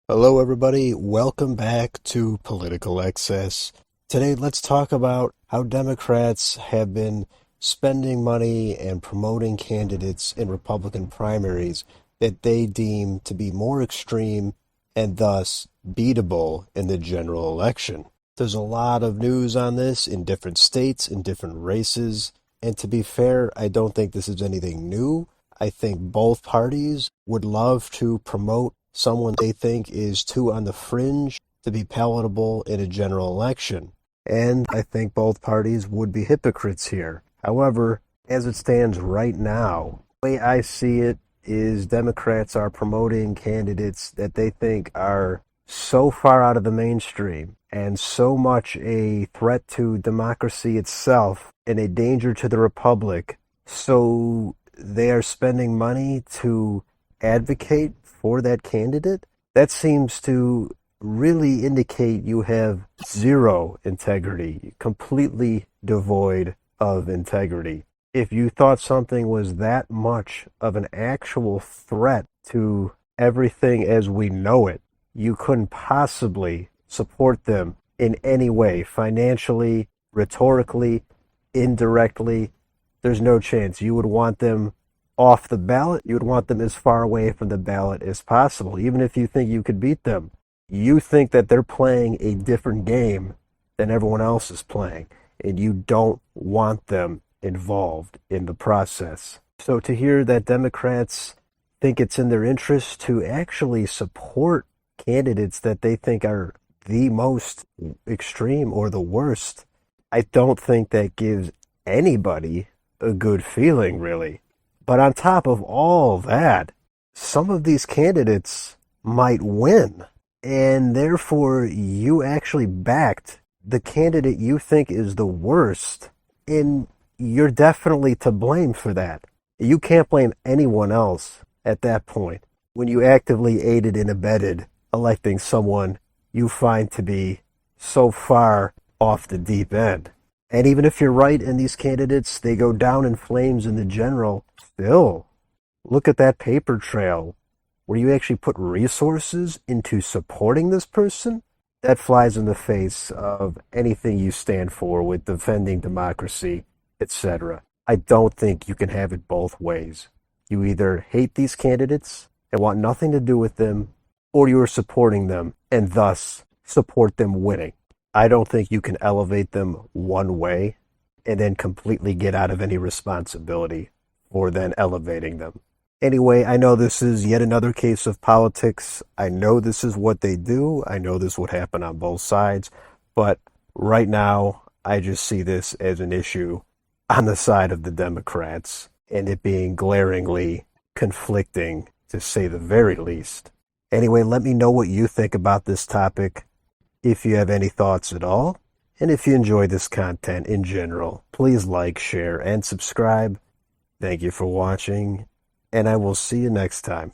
Hello, everybody. Welcome back to Political Excess. Today, let's talk about how Democrats have been spending money and promoting candidates in Republican primaries that they deem to be more extreme and thus beatable in the general election. There's a lot of news on this in different states, in different races, and to be fair, I don't think this is anything new. I think both parties would love to promote someone they think is too on the fringe to be palatable in a general election. And I think both parties would be hypocrites here. However, as it stands right now, the way I see it is Democrats are promoting candidates that they think are so far out of the mainstream and so much a threat to democracy itself and a danger to the republic. So they are spending money to advocate for that candidate. That seems to really indicate you have zero integrity, completely devoid of integrity. If you thought something was that much of an actual threat to everything as we know it, you couldn't possibly support them in any way, financially, rhetorically, indirectly. There's no chance. You would want them off the ballot. You would want them as far away from the ballot as possible, even if you think you could beat them. You think that they're playing a different game than everyone else is playing, and you don't want them involved in the process. So to hear that Democrats think it's in their interest to actually support candidates that they think are the most extreme or the worst, I don't think that gives anybody a good feeling, really. But on top of all that, some of these candidates might win, and therefore you actually backed the candidate you think is the worst, and you're definitely to blame for that. You can't blame anyone else at that point when you actively aided and abetted electing someone you find to be so far off the deep end. And even if you're right in these candidates, they go down in flames in the general, still, look at that paper trail where you actually put resources into supporting this person. That flies in the face of anything you stand for with defending democracy, etc. I don't think you can have it both ways. You either hate these candidates and want nothing to do with them, or you are supporting them and thus support them winning. I don't think you can elevate them one way and then completely get out of any responsibility for then elevating them. Anyway, I know this is yet another case of politics. I know this is what they do. I know this would happen on both sides. But right now, I just see this as an issue on the side of the Democrats and it being glaringly conflicting, to say the very least. Anyway, let me know what you think about this topic, if you have any thoughts at all. And if you enjoy this content in general, please like, share, and subscribe. Thank you for watching, and I will see you next time.